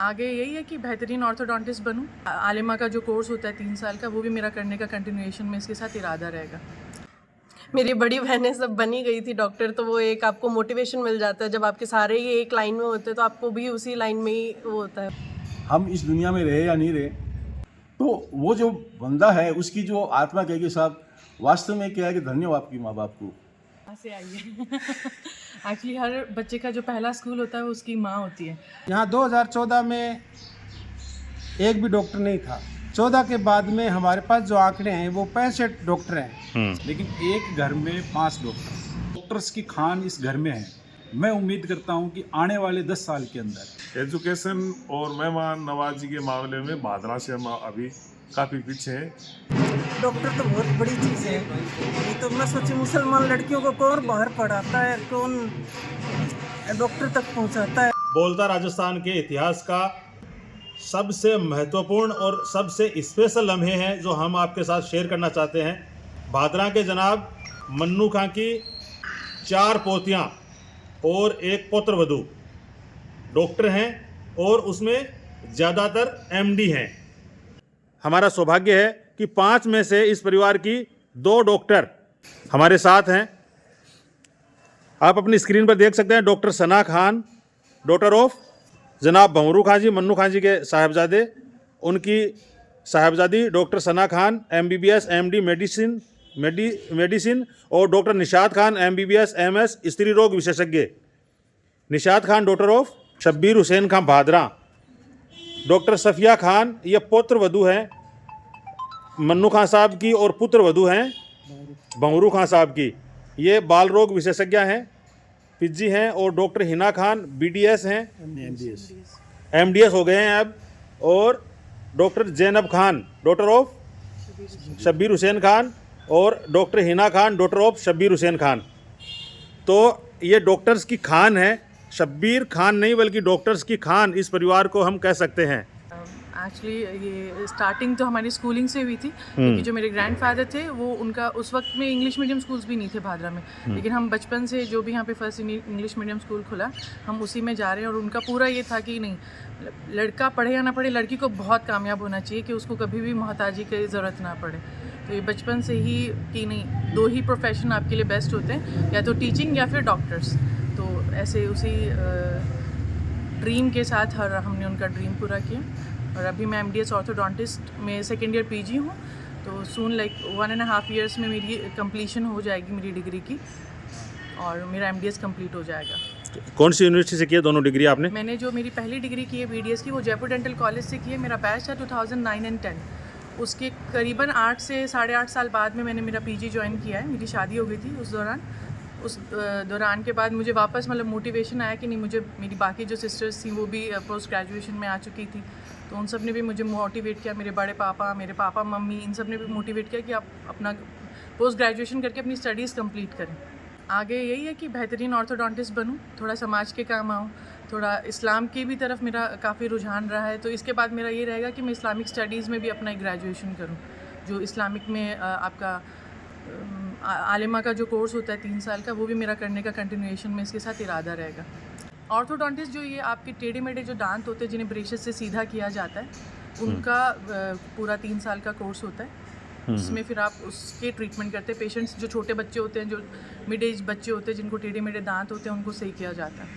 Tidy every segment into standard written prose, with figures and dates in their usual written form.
आगे यही है कि बेहतरीन ऑर्थोडोंटिस्ट बनूं। आलिमा का जो कोर्स होता है 3 साल का, वो भी मेरा करने का कंटिन्यूएशन में इसके साथ इरादा रहेगा। मेरी बड़ी बहनें सब बनी गई थी डॉक्टर, तो वो एक आपको मोटिवेशन मिल जाता है। जब आपके सारे ही एक लाइन में होते हैं तो आपको भी उसी लाइन में ही वो होता है। हम इस दुनिया में रहे या नहीं रहे, तो वो जो बंदा है उसकी जो आत्मा कहेगी साहब वास्तव में क्या है कि धन्य हो आपकी माँ बाप को। कहाँ से आई है? एक्चुअली हर बच्चे का जो पहला स्कूल होता है वो उसकी माँ होती है। यहाँ 2014 में एक भी डॉक्टर नहीं था। 14 के बाद में हमारे पास जो आंकड़े हैं वो 65 डॉक्टर हैं। लेकिन एक घर में 5 डॉक्टर्स की खान इस घर में है। मैं उम्मीद करता हूं कि आने वाले 10 साल के अंदर एजुकेशन और मेहमान नवाजी के मामले में भादरा से हम अभी काफ़ी पीछे हैं। डॉक्टर तो बहुत बड़ी चीज़ है। ये तो मैं सोची मुसलमान लड़कियों को कौन बाहर पढ़ाता है, कौन डॉक्टर तक पहुंचाता है। बोलता राजस्थान के इतिहास का सबसे महत्वपूर्ण और सबसे स्पेशल लम्हे हैं जो हम आपके साथ शेयर करना चाहते हैं। भादरा के जनाब मन्नू खां की 4 पोतियां और एक पुत्र वधू डॉक्टर हैं और उसमें ज़्यादातर एमडी हैं। हमारा सौभाग्य है कि 5 में से इस परिवार की 2 डॉक्टर हमारे साथ हैं। आप अपनी स्क्रीन पर देख सकते हैं doctor Sana Khan, daughter of जनाब भंवरू खां जी, मन्नू खां जी के साहबजादे। उनकी साहबजादी doctor Sana Khan MBBS MD medicine और doctor Nishat Khan MBBS MS स्त्री रोग विशेषज्ञ। Nishat Khan daughter of Shabbir Hussain Khan Bhadra. Doctor Safia Khan ये पुत्र वधू हैं मन्नू खां साहब की और पुत्र वधू हैं भंवरू खां साहब की। ये बाल रोग विशेषज्ञ हैं, PG हैं। और डॉक्टर हिना खान BDS हैं, MDS हो गए हैं अब। और doctor Zainab Khan daughter of Shabbir Hussain Khan और doctor Hina Khan daughter of Shabbir Hussain Khan. तो ये डॉक्टर्स की खान है, शब्बीर खान नहीं बल्कि डॉक्टर्स की खान इस परिवार को हम कह सकते हैं। एक्चुअली ये स्टार्टिंग तो हमारी स्कूलिंग से हुई थी, क्योंकि जो मेरे ग्रैंडफादर थे वो उनका उस वक्त में इंग्लिश मीडियम स्कूल्स भी नहीं थे भादरा में। लेकिन हम बचपन से जो भी यहाँ पे फर्स्ट इंग्लिश मीडियम स्कूल खुला हम उसी में जा रहे हैं। और उनका पूरा ये था कि नहीं, लड़का पढ़े या ना पढ़े, लड़की को बहुत कामयाब होना चाहिए कि उसको कभी भी मोहताजी की ज़रूरत ना पड़े। तो ये बचपन से ही कि नहीं, 2 ही प्रोफेशन आपके लिए बेस्ट होते हैं, या तो टीचिंग या फिर डॉक्टर्स। तो ऐसे उसी ड्रीम के साथ हमने उनका ड्रीम पूरा किया। और अभी मैं MDS ऑर्थोडोंटिस्ट में सेकेंड ईयर PG हूँ। तो सून लाइक 1.5 ईयर्स में मेरी कंप्लीशन हो जाएगी मेरी डिग्री की, और मेरा MDS कंप्लीट हो जाएगा। कौन सी यूनिवर्सिटी से किया दोनों डिग्री आपने? मैंने जो मेरी पहली डिग्री की है BDS की, वो जयपुर डेंटल कॉलेज से की है। मेरा बैच था 2009 और 10। उसके करीबन 8 से 8.5 साल बाद में मैंने मेरा PG ज्वाइन किया है। मेरी शादी हो गई थी उस दौरान के बाद मुझे वापस मतलब मोटिवेशन आया कि नहीं, मुझे मेरी बाकी जो सिस्टर्स थी वो भी पोस्ट ग्रेजुएशन में आ चुकी थी, तो उन सब ने भी मुझे मोटिवेट किया। मेरे बड़े पापा, मेरे पापा मम्मी, इन सब ने भी मोटिवेट किया कि आप अपना पोस्ट ग्रेजुएशन करके अपनी स्टडीज़ कंप्लीट करें। आगे यही है कि बेहतरीन ऑर्थोडोंटिस्ट बनूं, थोड़ा समाज के काम आऊँ, थोड़ा इस्लाम की भी तरफ मेरा काफ़ी रुझान रहा है। तो इसके बाद मेरा ये रहेगा कि मैं इस्लामिक स्टडीज़ में भी अपना ग्रेजुएशन करूँ। जो इस्लामिक में आपका आलिमा का जो कोर्स होता है 3 साल का, वो भी मेरा करने का कंटिन्यूएशन में इसके साथ इरादा रहेगा। ऑर्थोडोंटिस्ट जो ये आपके टेढ़े मेढ़े जो दांत होते हैं जिन्हें ब्रेसेस से सीधा किया जाता है, उनका पूरा 3 साल का कोर्स होता है। उसमें फिर आप उसके ट्रीटमेंट करते हैं। पेशेंट्स जो छोटे बच्चे होते हैं, जो मिड एज बच्चे होते हैं, जिनको टेढ़े मेढ़े दांत होते हैं, उनको सही किया जाता है।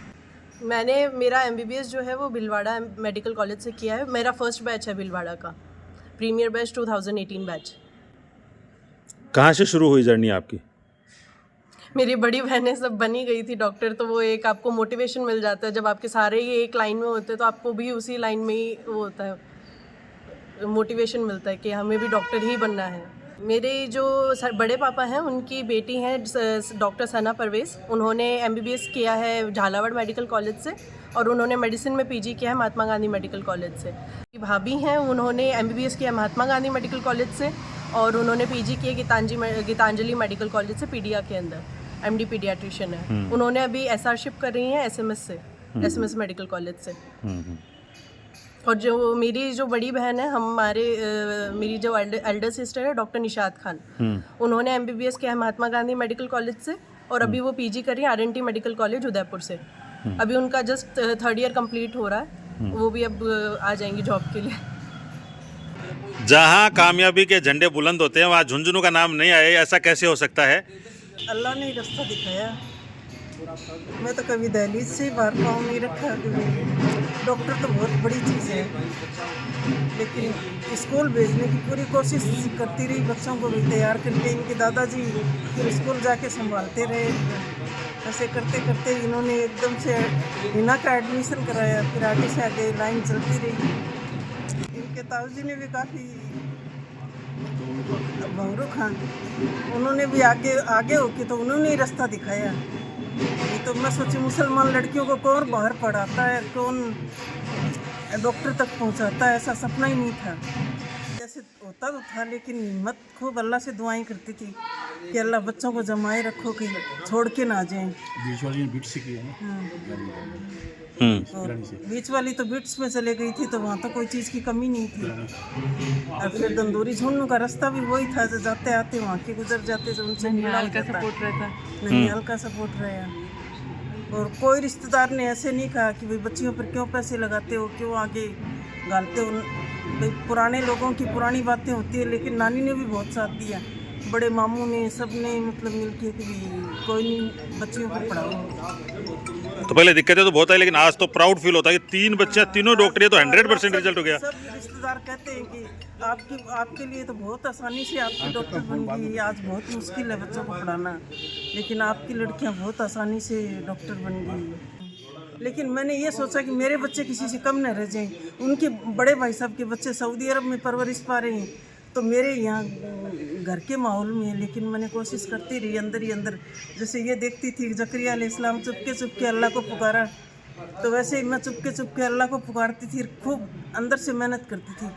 मैंने मेरा MBBS जो है वो भिलवाड़ा मेडिकल कॉलेज से किया है। मेरा फर्स्ट बैच है भिलवाड़ा का, प्रीमियर बैच 2018 बैच। कहाँ से शुरू हुई जर्नी आपकी? मेरी बड़ी बहनें सब बनी गई थी डॉक्टर, तो वो एक आपको मोटिवेशन मिल जाता है। जब आपके सारे ही एक लाइन में होते हैं तो आपको भी उसी लाइन में ही वो होता है, मोटिवेशन मिलता है कि हमें भी डॉक्टर ही बनना है। मेरे जो बड़े पापा हैं उनकी बेटी हैं डॉक्टर सना परवेज़। उन्होंने MBBS किया है झालावाड़ मेडिकल कॉलेज से, और उन्होंने मेडिसिन में PG किया है महात्मा गांधी मेडिकल कॉलेज से। भाभी हैं, उन्होंने MBBS किया महात्मा गांधी मेडिकल कॉलेज से, और उन्होंने PG किया गीतांजलि मेडिकल कॉलेज से पीडिया के अंदर, MD पीडियाट्रिशियन है। उन्होंने अभी SR-शिप कर रही हैं SMS मेडिकल कॉलेज से। और जो मेरी जो बड़ी बहन है, मेरी जो एल्डर सिस्टर है डॉक्टर निशात खान, उन्होंने MBBS किया है महात्मा गांधी मेडिकल कॉलेज से, और अभी वो PG कर रही है RNT मेडिकल कॉलेज उदयपुर से। अभी उनका जस्ट 3rd ईयर कंप्लीट हो रहा है। वो भी अब आ जाएंगी जॉब के लिए। जहां कामयाबी के झंडे बुलंद होते हैं वहां झुंझुनू का नाम नहीं आए, ऐसा कैसे हो सकता है? अल्लाह ने ही रास्ता दिखाया। मैं तो कभी दहलीज से ही बाहर पाँव नहीं रखा कभी। डॉक्टर तो बहुत बड़ी चीज़ है, लेकिन स्कूल भेजने की पूरी कोशिश करती रही, बच्चों को भी तैयार करके। इनके दादाजी फिर स्कूल जाके संभालते रहे। ऐसे करते करते इन्होंने एकदम से हिना का एडमिशन कराया, फिर आगे से आगे लाइन चलती रही। इनके ताऊजी ने भी काफ़ी, बहरू खान, उन्होंने भी आगे आगे होके तो उन्होंने ही रास्ता दिखाया। ये तो मैं सोची मुसलमान लड़कियों को कौन बाहर पढ़ाता है, कौन डॉक्टर तक पहुंचाता है, ऐसा सपना ही नहीं था। जैसे होता तो था, लेकिन हिम्मत खूब अल्लाह से दुआएं करती थी कि अल्लाह बच्चों को जमाए रखो कि छोड़ के ना जाएं। बीच वाली ने बीट से किया है ना। और बीच वाली तो बिट्स में चले गई थी, तो वहाँ तो कोई चीज़ की कमी नहीं थी। और फिर दंदूरी झुन्नू का रास्ता भी वही था, जो जाते आते वहाँ के गुजर जाते, जो उनसे ननिहाल का सपोर्ट रहता। ननिहाल का सपोर्ट रहा। और कोई रिश्तेदार ने ऐसे नहीं कहा कि भाई बच्चियों पर क्यों पैसे लगाते हो, क्यों आगे गालते हो। भाई पुराने लोगों की पुरानी बातें होती है, लेकिन नानी ने भी बहुत साथ दिया, बड़े मामू ने, सब ने मतलब मिलके कि कोई नहीं, बच्चियों को पढ़ाओ। तो पहले दिक्कतें तो बहुत है, लेकिन आज तो प्राउड फील होता है कि 3 बच्चे, तीनों डॉक्टर, ये तो 100% रिजल्ट हो गया। सब रिश्तेदार कहते हैं कि आपके लिए तो बहुत आसानी से आपकी डॉक्टर बन गई। आज बहुत मुश्किल है बच्चों को पढ़ाना, लेकिन आपकी लड़कियां बहुत आसानी से डॉक्टर बन गई। लेकिन मैंने ये सोचा कि मेरे बच्चे किसी से कम न रह जाएं। उनके बड़े भाई साहब के बच्चे सऊदी अरब में परवरिश पा रहे हैं, तो मेरे यहाँ घर के माहौल में है। लेकिन मैंने कोशिश करती रही अंदर ही अंदर। जैसे ये देखती थी जकरिया अलैहिस्सलाम चुपके चुपके अल्लाह को पुकारा, तो वैसे ही मैं चुपके चुपके अल्लाह को पुकारती थी, खूब अंदर से मेहनत करती थी।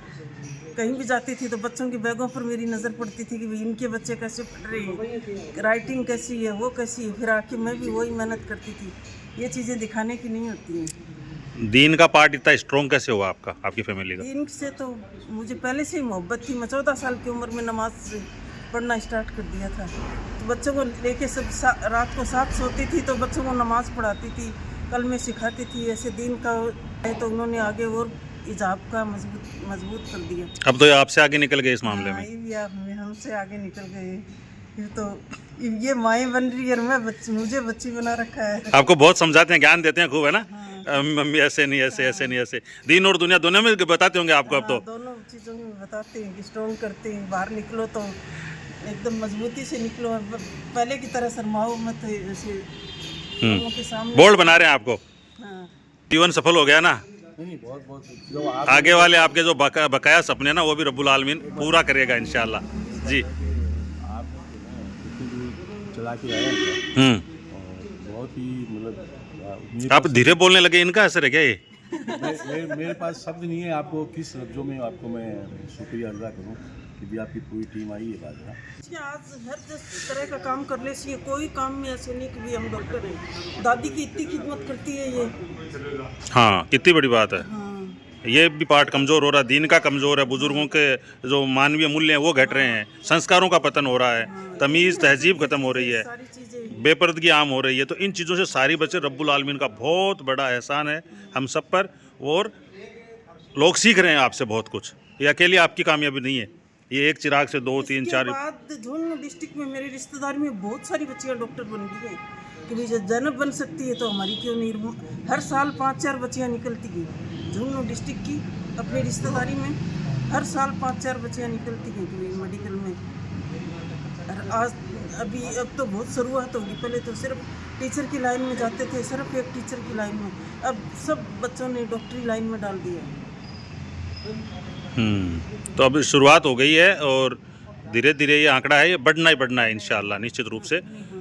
कहीं भी जाती थी तो बच्चों की बैगों पर मेरी नज़र पड़ती थी कि भाई इनके बच्चे कैसे पढ़ रहे हैं, राइटिंग कैसी है, वो कैसी है। फिर आके मैं भी वही मेहनत करती थी। ये चीज़ें दिखाने की नहीं होती हैं। दीन का पार्ट इतना स्ट्रॉन्ग कैसे हुआ आपका, आपकी फैमिली का? दीन से तो मुझे पहले से ही मोहब्बत थी। मैं 14 साल की उम्र में नमाज पढ़ना स्टार्ट कर दिया था। तो बच्चों को लेके सब रात को साथ सोती थी, तो बच्चों को नमाज पढ़ाती थी, कलमे सिखाती थी। ऐसे दीन का है तो उन्होंने आगे और हिजाब का मजबूत कर दिया। अब तो ये आपसे आगे निकल गए इस मामले में। ये भी आप हमसे आगे निकल गए। ये तो ये माएँ बन रही है, मैं मुझे बच्ची बना रखा है। आपको बहुत समझाते हैं, ज्ञान देते हैं खूब, है ना? मम्मी ऐसे नहीं, ऐसे ऐसे नहीं, ऐसे। दीन और दुनिया दोनों में बताते होंगे आपको अब तो। दोनों चीज़ों में बताते हैं कि स्ट्रॉन्ग करते हैं। बाहर निकलो तो एकदम मजबूती से निकलो, पहले की तरह शर्माओ मत। ऐसे लोगों के सामने बोल्ड बना रहे हैं आपको। हाँ। जीवन सफल हो गया ना? नहीं, बहुत बहुत जो आप आगे वाले आपके जो बकाया सपने ना, वो भी रब्बुल आलमीन पूरा करेगा इंशाल्लाह जी। आप इतनी दूर चला के आए हैं हम्म। और बहुत ही मतलब आप धीरे बोलने लगे, इनका असर है क्या ये? मेरे पास शब्द नहीं है आपको किस लफ्जों में आपको मैं शुक्रिया अदा करूं कि भी आपकी पूरी टीम आई है बात है। आज हर तरह का काम कर ले सी, कोई काम में ऐसे नहीं कि भी हम डॉक्टर हैं। दादी की इतनी खिदमत करती है ये। हाँ, कितनी बड़ी बात है। हाँ। ये भी पार्ट कमज़ोर हो रहा है, दीन का कमज़ोर है, बुजुर्गों के जो मानवीय मूल्य हैं वो घट रहे हैं, संस्कारों का पतन हो रहा है, तमीज़ तहजीब खत्म हो रही है, सारी चीज़ें बेपर्दगी आम हो रही है। तो इन चीज़ों से सारी बच्चे रब्बुल आलमीन का बहुत बड़ा एहसान है हम सब पर, और लोग सीख रहे हैं आपसे बहुत कुछ। ये अकेली आपकी कामयाबी नहीं है, ये एक चिराग से 2 3 4। बाद झुंझुनू डिस्ट्रिक्ट में मेरे रिश्तेदारी में बहुत सारी बच्चियाँ डॉक्टर बन गई हैं कि भाई जब जैनब बन सकती है तो हमारी क्यों नहीं। हर साल 5-4 बच्चियाँ निकलती गई झुंझुनू डिस्ट्रिक्ट की। अपनी रिश्तेदारी में हर साल 5-4 बच्चियाँ निकलती गई कि भाई मेडिकल में। और आज अब तो बहुत शुरुआत होगी। पहले तो सिर्फ टीचर की लाइन में जाते थे, सिर्फ एक टीचर की लाइन में, अब सब बच्चों ने डॉक्टरी लाइन में डाल दिया। तो अब शुरुआत हो गई है और धीरे धीरे ये आंकड़ा है, ये बढ़ना है इंशाल्लाह निश्चित रूप से।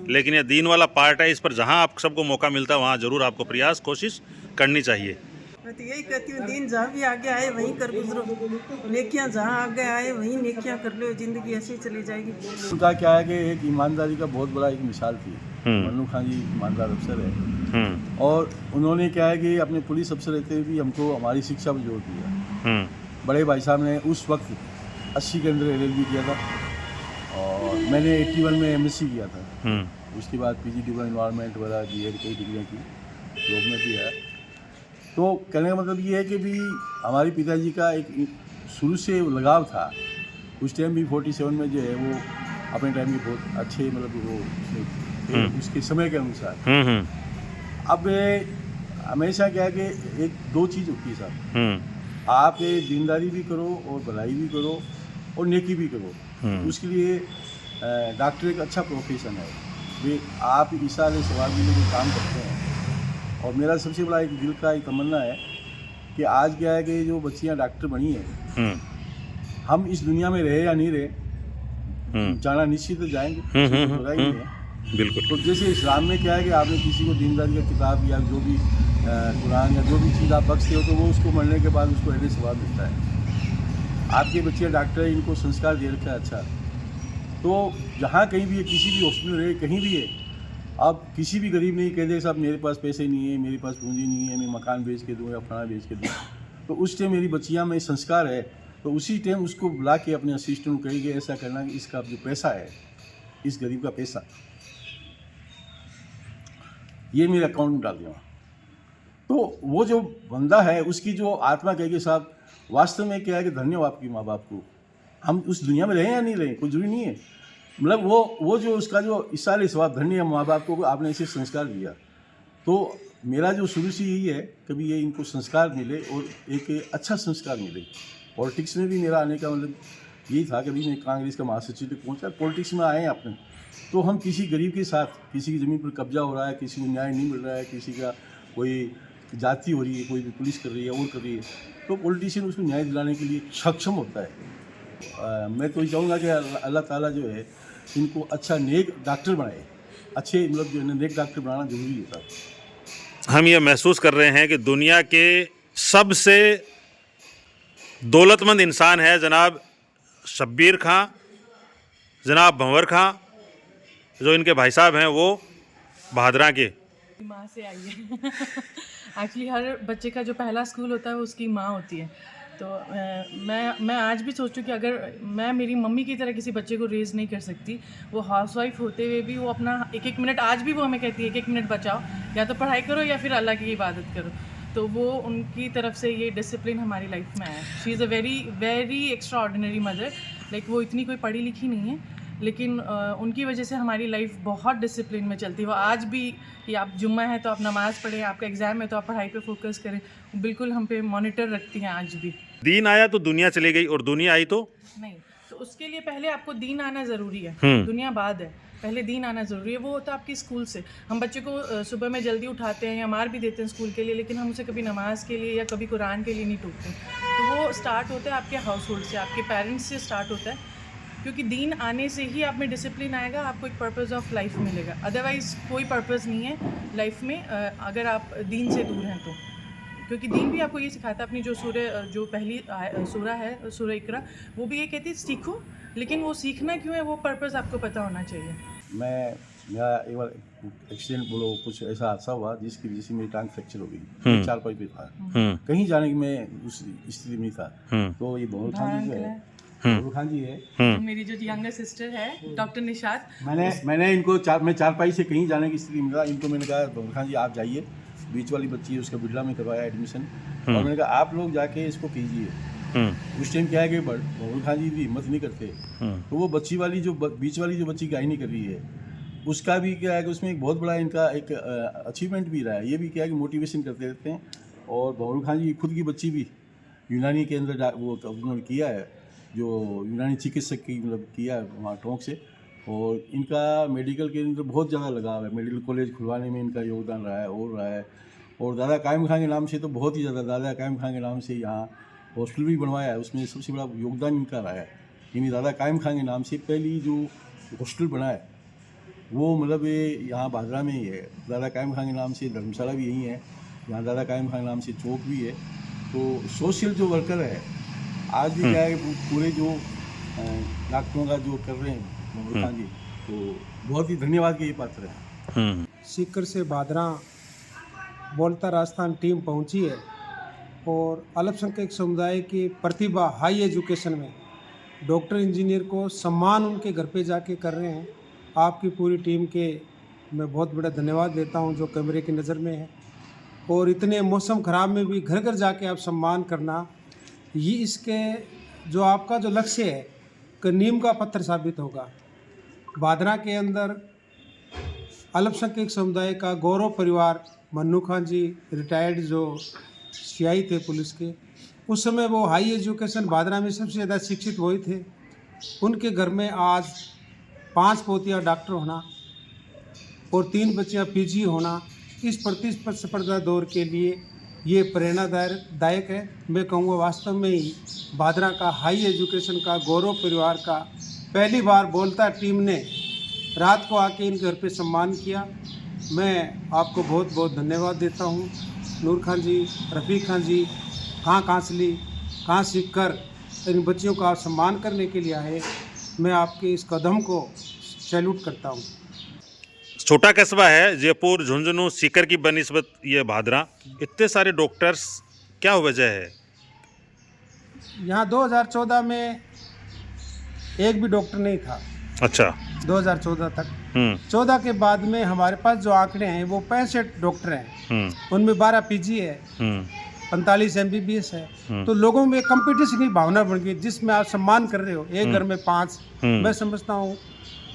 लेकिन ये दीन वाला पार्ट है, इस पर जहाँ आप सबको मौका मिलता है वहाँ ज़रूर आपको प्रयास कोशिश करनी चाहिए। मैं तो यही कहती हूँ, दीन जहाँ भी आगे आए वहीं कर गुजरो, नेकियां जहाँ आगे आए वहीं नेकियां कर लो, ज़िंदगी ऐसे ही चली जाएगी। उनका क्या है कि एक ईमानदारी का बहुत बड़ा एक मिसाल थी। मन्नू खान जी ईमानदार अफसर है, और उन्होंने क्या है कि अपने पुलिस अफसर रहते हुए भी हमको हमारी शिक्षा पर जोर दिया। बड़े भाई साहब ने उस वक्त 80 के अंदर LLB किया था और मैंने 81 में MSc किया था। उसके बाद PG डिप्लोमा इन्वायरमेंट वगैरह BEd कई डिग्रियाँ की, जॉब में भी है। तो कहने का मतलब ये है कि भी हमारे पिताजी का एक शुरू से लगाव था। उस टाइम भी 47 में जो है वो अपने टाइम के बहुत अच्छे मतलब वो उसके समय के अनुसार। अब हमेशा क्या है कि एक दो चीज़ होती है साहब, आप दीनदारी भी करो और भलाई भी करो और नेकी भी करो। उसके लिए डॉक्टर एक अच्छा प्रोफेशन है। वे आप ईसा अलैहि सवाल के लिए काम करते हैं। और मेरा सबसे बड़ा एक दिल का एक तमन्ना है कि आज क्या है कि जो बच्चियां डॉक्टर बनी हैं, हम इस दुनिया में रहे या नहीं रहे, जाना निश्चित तो जाएंगे, बुराई नहीं है। बिल्कुल। तो जैसे इस्लाम में क्या है कि आपने किसी को दीनदारी का किताब या जो भी कुरान या जो भी चीज़ आप बख्शते हो तो वो उसको मरने के बाद उसको अजर सवाब मिलता है। आपके बच्चे डॉक्टर है, इनको संस्कार दे रखा है अच्छा। तो जहाँ कहीं भी है, किसी भी हॉस्पिटल रहे, कहीं भी है, अब किसी भी गरीब नहीं कहते साहब मेरे पास पैसे नहीं है, मेरे पास पूंजी नहीं है, मैं मकान बेच के दूँ या फलाना बेच के दूँ। तो उस टाइम मेरी बच्चियाँ में संस्कार है, तो उसी टाइम उसको बुला के अपने असिस्टेंट को कहेंगे ऐसा करना कि इसका जो पैसा है, इस गरीब का पैसा ये मेरे अकाउंट में डाल देना। तो वो जो बंदा है उसकी जो आत्मा कहेगी साहब वास्तव में क्या है कि धन्य हो आपकी माँ बाप को, हम उस दुनिया में रहे या नहीं रहे कोई जरूरी नहीं है। मतलब वो जो उसका जो ईसा अलैहि सवाब धन्य है माँ बाप को आपने ऐसे संस्कार दिया। तो मेरा जो शुरू से यही है कभी ये इनको संस्कार मिले और एक अच्छा संस्कार मिले। पॉलिटिक्स में भी मेरा आने का मतलब यही था, कभी मैं कांग्रेस का महासचिव तक पहुँचा, पॉलिटिक्स में आए हैं अपने। तो हम किसी गरीब के साथ, किसी की ज़मीन पर कब्जा हो रहा है, किसी को न्याय नहीं मिल रहा है, किसी का कोई जाति हो रही है, कोई भी पुलिस कर रही है और कर रही है, तो पॉलिटिशियन उसको न्याय दिलाने के लिए सक्षम होता है। मैं तो ये चाहूँगा कि अल्लाह ताला जो है इनको अच्छा नेक डॉक्टर बनाए, अच्छे मतलब जो है नेक डॉक्टर बनाना जरूरी होता है। हम ये महसूस कर रहे हैं कि दुनिया के सबसे दौलतमंद इंसान है जनाब शब्बीर खां, जनाब भंवर खां, जो इनके भाई साहब हैं वो भादरा के। माँ से आई है। एक्चुअली हर बच्चे का जो पहला स्कूल होता है वो उसकी माँ होती है। तो मैं आज भी सोचूं कि अगर मैं मेरी मम्मी की तरह किसी बच्चे को रेज़ नहीं कर सकती, वो हाउसवाइफ होते हुए भी वो अपना एक एक मिनट, आज भी वो हमें कहती है एक एक मिनट बचाओ, या तो पढ़ाई करो या फिर अल्लाह की इबादत करो। तो वो उनकी तरफ से ये डिसिप्लिन हमारी लाइफ में आया। She is a very very extra ordinary mother. Like वो इतनी कोई पढ़ी लिखी नहीं है, लेकिन उनकी वजह से हमारी लाइफ बहुत डिसिप्लिन में चलती है। वो आज भी कि आप जुम्मा है तो आप नमाज़ पढ़ें, आपका एग्ज़ाम है तो आप पढ़ाई पे फोकस करें, बिल्कुल हम पे मॉनिटर रखती हैं आज भी। दीन आया तो दुनिया चली गई और दुनिया आई तो नहीं, तो उसके लिए पहले आपको दीन आना ज़रूरी है, दुनिया बाद है, पहले दीन आना ज़रूरी है। वो होता है आपकी स्कूल से। हम बच्चे को सुबह में जल्दी उठाते हैं या मार भी देते हैं स्कूल के लिए, लेकिन हम उसे कभी नमाज के लिए या कभी कुरान के लिए नहीं टोकते। तो वो स्टार्ट होता है आपके हाउस होल्ड से, आपके पेरेंट्स से स्टार्ट होता है, क्योंकि दीन आने से ही आप में डिसिप्लिन आएगा, आपको एक पर्पस ऑफ लाइफ मिलेगा। अदरवाइज़ कोई पर्पस नहीं है लाइफ में अगर आप दीन से दूर हैं तो। क्योंकि दीन भी आपको ये सिखाता है, अपनी जो पहली सूरा है सूरा इकरा, वो भी ये कहती है सीखो, लेकिन वो सीखना क्यों है वो पर्पस आपको पता होना चाहिए। मेरा एक बार एक्सीडेंट बोलो कुछ ऐसा हादसा हुआ जिसकी वजह से मेरी टांग फ्रैक्चर हो गई। 4-5 पे था, कहीं जाने की मैं उस स्थिति में था। तो ये बहुत खान जी जो है, बहुत खान जी है, मेरी जो यंगर सिस्टर है डॉक्टर निशात, मैंने इनको मैं 4-5 से कहीं जाने की स्थिति में था। इनको मैंने कहा बहुत खान जी आप जाइए, बीच वाली बच्ची है उसका बिरला में करवाया एडमिशन, और मैंने कहा आप लोग जाके इसको कीजिए। उस टाइम क्या है कि बहुत खान जी भी हिम्मत नहीं करते, तो वो बीच वाली जो बच्ची गाय नहीं कर रही है, उसका भी क्या है कि उसमें एक बहुत बड़ा इनका एक अचीवमेंट भी रहा है। ये भी क्या है कि मोटिवेशन करते रहते हैं। और बहुल खान जी खुद की बच्ची भी यूनानी के अंदर वो उन्होंने किया है, जो यूनानी चिकित्सक की मतलब किया है वहाँ टोंक से। और इनका मेडिकल के अंदर बहुत ज़्यादा लगाव है, मेडिकल कॉलेज खुलवाने में इनका योगदान रहा है और रहा है। और दादा कायम खान के नाम से तो बहुत ही ज़्यादा, दादा कायम खान के नाम से यहाँ हॉस्टल भी बनवाया है, उसमें सबसे बड़ा योगदान इनका रहा है। यानी दादा कायम खान के नाम से पहली जो हॉस्टल बना है वो मतलब ये यहाँ भादरा में ही है। दादा कायम खान के नाम से धर्मशाला भी यहीं है, यहाँ दादा कायम खान के नाम से चौक भी है। तो सोशल जो वर्कर है आज भी क्या है पूरे जो डॉक्टरों का जो कर रहे हैं बहुल खान जी, तो बहुत ही धन्यवाद के ये पात्र हैं। सीकर से भादरा बोलता राजस्थान टीम पहुंची है और अल्पसंख्यक समुदाय की प्रतिभा हाई एजुकेशन में डॉक्टर इंजीनियर को सम्मान उनके घर पे जाके कर रहे हैं। आपकी पूरी टीम के मैं बहुत बड़ा धन्यवाद देता हूं जो कैमरे की नज़र में है। और इतने मौसम ख़राब में भी घर घर जाके आप सम्मान करना, ये इसके जो आपका जो लक्ष्य है कि नीम का पत्थर साबित होगा। भादरा के अंदर अल्पसंख्यक समुदाय का गौरव परिवार मन्नू खान जी रिटायर्ड जो सीआई थे पुलिस के, उस समय वो हाई एजुकेशन भादरा में सबसे ज़्यादा शिक्षित वही थे। उनके घर में आज 5 पोतियाँ डॉक्टर होना और 3 बच्चियाँ पीजी होना, इस प्रतिस्पर्धा दौर के लिए ये प्रेरणादायक है। मैं कहूँगा वास्तव में ही भादरा का हाई एजुकेशन का गौरव परिवार का पहली बार बोलता टीम ने रात को आके इन घर पे सम्मान किया। मैं आपको बहुत बहुत धन्यवाद देता हूँ। नूर खान जी, रफ़ीक खान जी, कहाँ से ली, कहाँ सीख कर इन बच्चियों का आप सम्मान करने के लिए आए। मैं आपके इस कदम को सैल्यूट करता हूँ। छोटा कस्बा है जयपुर, झुंझुनू, सीकर की बनिस्बत ये भादरा, इतने सारे डॉक्टर्स, क्या वजह है? यहाँ 2014 में एक भी डॉक्टर नहीं था। अच्छा। 2014 तक 14 के बाद में हमारे पास जो आंकड़े हैं वो 65 डॉक्टर हैं, उनमें 12 पीजी है, 45 एमबीबीएस है। तो लोगों में कंपटीशन की भावना बन गई, जिसमें आप सम्मान कर रहे हो। एक घर में 5, मैं समझता हूँ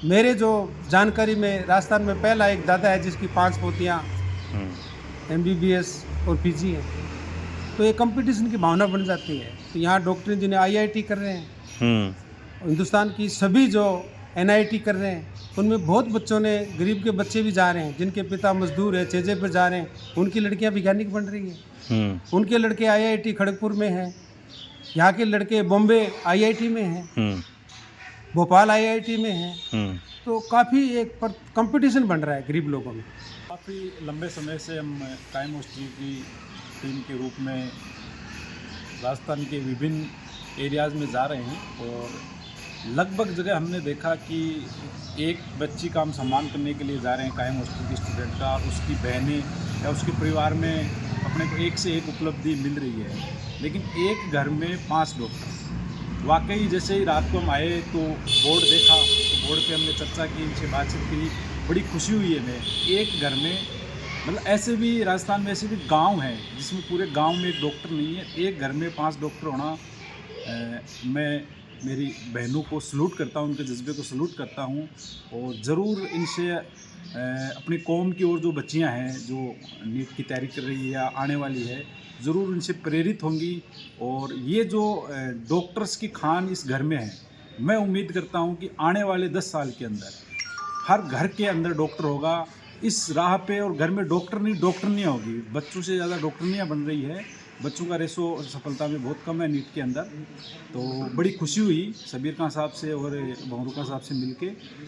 मेरे जो जानकारी में राजस्थान में पहला एक दादा है जिसकी 5 पोतियाँ एमबीबीएस और पीजी है। तो ये कंपटीशन की भावना बन जाती है। तो यहाँ डॉक्टर जिन्हें आईआईटी कर रहे हैं, हिंदुस्तान की सभी जो एनआईटी कर रहे हैं, उनमें बहुत बच्चों ने, गरीब के बच्चे भी जा रहे हैं, जिनके पिता मजदूर है, चेजे पर जा रहे हैं, उनकी लड़कियां वैज्ञानिक बन रही हैं। उनके लड़के आईआईटी खड़गपुर में हैं, यहाँ के लड़के बॉम्बे आईआईटी में हैं, भोपाल आईआईटी में हैं। तो काफ़ी एक पर कंपटीशन बन रहा है गरीब लोगों में। काफ़ी लंबे समय से हम कायम हॉस्टल की टीम के रूप में राजस्थान के विभिन्न एरियाज़ में जा रहे हैं और लगभग जगह हमने देखा कि एक बच्ची का हम सम्मान करने के लिए जा रहे हैं कायम हॉस्टल की स्टूडेंट का, उसकी बहनें या उसके परिवार में अपने को एक से एक उपलब्धि मिल रही है, लेकिन एक घर में 5 डॉक्टर। वाकई जैसे ही रात को हम आए तो बोर्ड देखा, तो बोर्ड पे हमने चर्चा की, इनसे बातचीत की, बड़ी खुशी हुई है। मैं एक घर में, मतलब ऐसे भी राजस्थान में ऐसे भी गांव हैं जिसमें पूरे गांव में एक डॉक्टर नहीं है, एक घर में 5 डॉक्टर होना, मैं मेरी बहनों को सलूट करता हूँ, उनके जज्बे को सलूट करता हूँ। और ज़रूर इनसे अपनी कौम की और जो बच्चियाँ हैं जो नीट की तैयारी कर रही है या आने वाली है, ज़रूर इनसे प्रेरित होंगी। और ये जो डॉक्टर्स की खान इस घर में है, मैं उम्मीद करता हूँ कि आने वाले 10 साल के अंदर हर घर के अंदर डॉक्टर होगा इस राह पे। और घर में डॉक्टरनियाँ होगी, बच्चों से ज़्यादा डॉक्टरनियाँ बन रही है, बच्चों का रेशो सफलता में बहुत कम है नीट के अंदर। तो बड़ी खुशी हुई सबीर खान साहब से और भंवरू खान साहब से मिलके,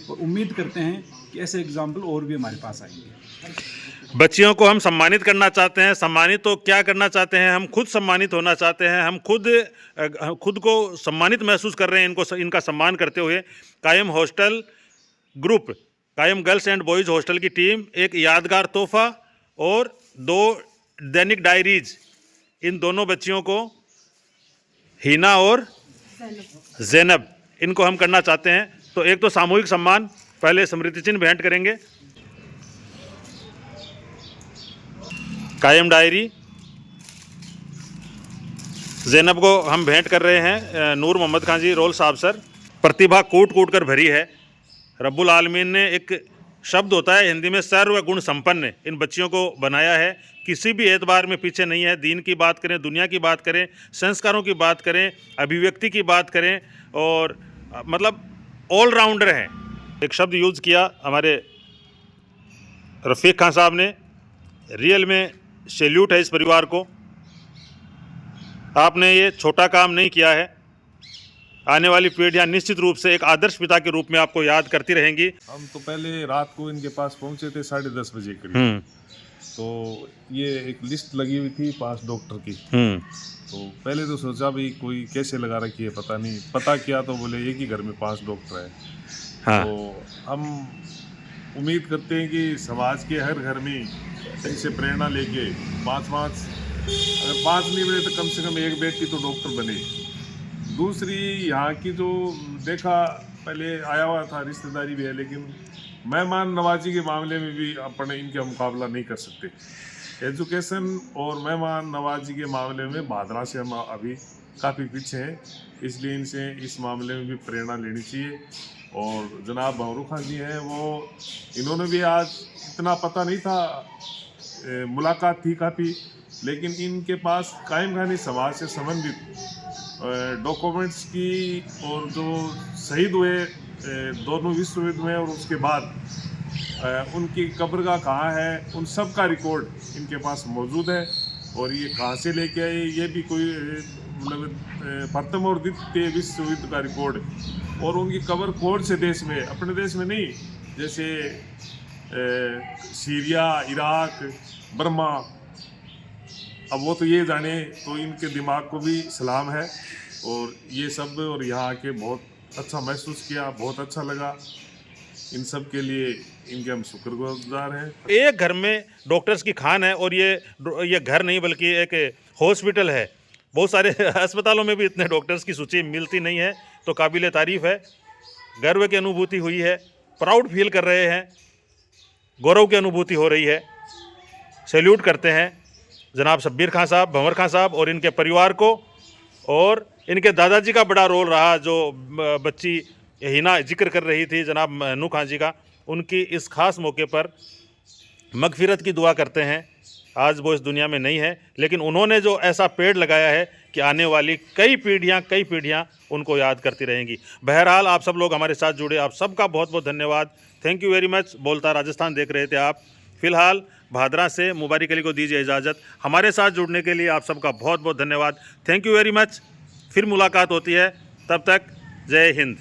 और उम्मीद करते हैं कि ऐसे एग्जाम्पल और भी हमारे पास आएंगे। बच्चियों को हम सम्मानित करना चाहते हैं। सम्मानित तो क्या करना चाहते हैं, हम खुद सम्मानित होना चाहते हैं। हम खुद को सम्मानित महसूस कर रहे हैं इनका सम्मान करते हुए। कायम हॉस्टल ग्रुप, कायम गर्ल्स एंड बॉयज़ हॉस्टल की टीम एक यादगार तोहफा और 2 दैनिक डायरीज इन दोनों बच्चियों को, हिना और ज़ैनब, इनको हम करना चाहते हैं। तो एक तो सामूहिक सम्मान, पहले स्मृति चिन्ह भेंट करेंगे। कायम डायरी ज़ैनब को हम भेंट कर रहे हैं। नूर मोहम्मद खान जी, रोल साहब सर। प्रतिभा कूट कूट कर भरी है। रब्बुल आलमीन ने, एक शब्द होता है हिंदी में, सर्व गुण संपन्न इन बच्चियों को बनाया है। किसी भी एतबार में पीछे नहीं है। दीन की बात करें, दुनिया की बात करें, संस्कारों की बात करें, अभिव्यक्ति की बात करें, और मतलब ऑलराउंडर है। एक शब्द यूज़ किया हमारे रफ़ीक खान साहब ने, रियल में सैल्यूट है इस परिवार को। आपने ये छोटा काम नहीं किया है। आने वाली पीढ़ियाँ निश्चित रूप से एक आदर्श पिता के रूप में आपको याद करती रहेंगी। हम तो पहले रात को इनके पास पहुंचे थे 10:30 बजे करीब। तो ये एक लिस्ट लगी हुई थी 5 डॉक्टर की। तो पहले तो सोचा भाई कोई कैसे लगा रखी है, पता नहीं। पता किया तो बोले एक ही घर में 5 डॉक्टर है। हाँ। तो हम उम्मीद करते हैं कि समाज के हर घर में इनसे प्रेरणा लेके 5-5, अगर 5 नहीं बने तो कम से कम एक बेटी तो डॉक्टर बने। दूसरी, यहाँ की जो देखा, पहले आया हुआ था, रिश्तेदारी भी है, लेकिन मेहमान नवाजी के मामले में भी अपने इनका मुकाबला नहीं कर सकते। एजुकेशन और मेहमान नवाजी के मामले में भादरा से हम अभी काफ़ी पीछे हैं, इसलिए इनसे इस मामले में भी प्रेरणा लेनी चाहिए। और जनाब भंवरू खान जी हैं, वो इन्होंने भी आज इतना पता नहीं था, मुलाकात थी काफ़ी, लेकिन इनके पास कायम खानी समाज से संबंधित डॉक्यूमेंट्स की और जो शहीद हुए दोनों विश्व युद्ध में और उसके बाद उनकी कब्रगाह कहाँ है, उन सब का रिकॉर्ड इनके पास मौजूद है। और ये कहाँ से लेके आए, ये भी कोई मतलब प्रथम और द्वितीय विश्व युद्ध का रिकॉर्ड, और उनकी कब्र कौन से देश में, अपने देश में नहीं, जैसे सीरिया, इराक, बर्मा। अब वो तो ये जाने, तो इनके दिमाग को भी सलाम है। और ये सब, और यहाँ आके बहुत अच्छा महसूस किया, बहुत अच्छा लगा। इन सब के लिए इनके हम शुक्रगुजार हैं। एक घर में डॉक्टर्स की खान है, और ये घर नहीं बल्कि एक हॉस्पिटल है। बहुत सारे अस्पतालों में भी इतने डॉक्टर्स की सूची मिलती नहीं है, तो काबिल तारीफ़ है। गर्व की अनुभूति हुई है, प्राउड फील कर रहे हैं, गौरव की अनुभूति हो रही है। सैल्यूट करते हैं जनाब शब्बीर खान साहब, भंवर खान साहब और इनके परिवार को। और इनके दादाजी का बड़ा रोल रहा, जो बच्ची हिना जिक्र कर रही थी जनाब मन्नू खान जी का, उनकी इस खास मौके पर मगफिरत की दुआ करते हैं। आज वो इस दुनिया में नहीं है, लेकिन उन्होंने जो ऐसा पेड़ लगाया है कि आने वाली कई पीढ़ियाँ उनको याद करती रहेंगी। बहरहाल आप सब लोग हमारे साथ जुड़े, आप सबका बहुत बहुत धन्यवाद। Thank you very much. बोलता राजस्थान देख रहे थे आप। फ़िलहाल भादरा से मुबारक अली को दीजिए इजाज़त। हमारे साथ जुड़ने के लिए आप सबका बहुत बहुत धन्यवाद। Thank you very much. फिर मुलाकात होती है, तब तक जय हिंद।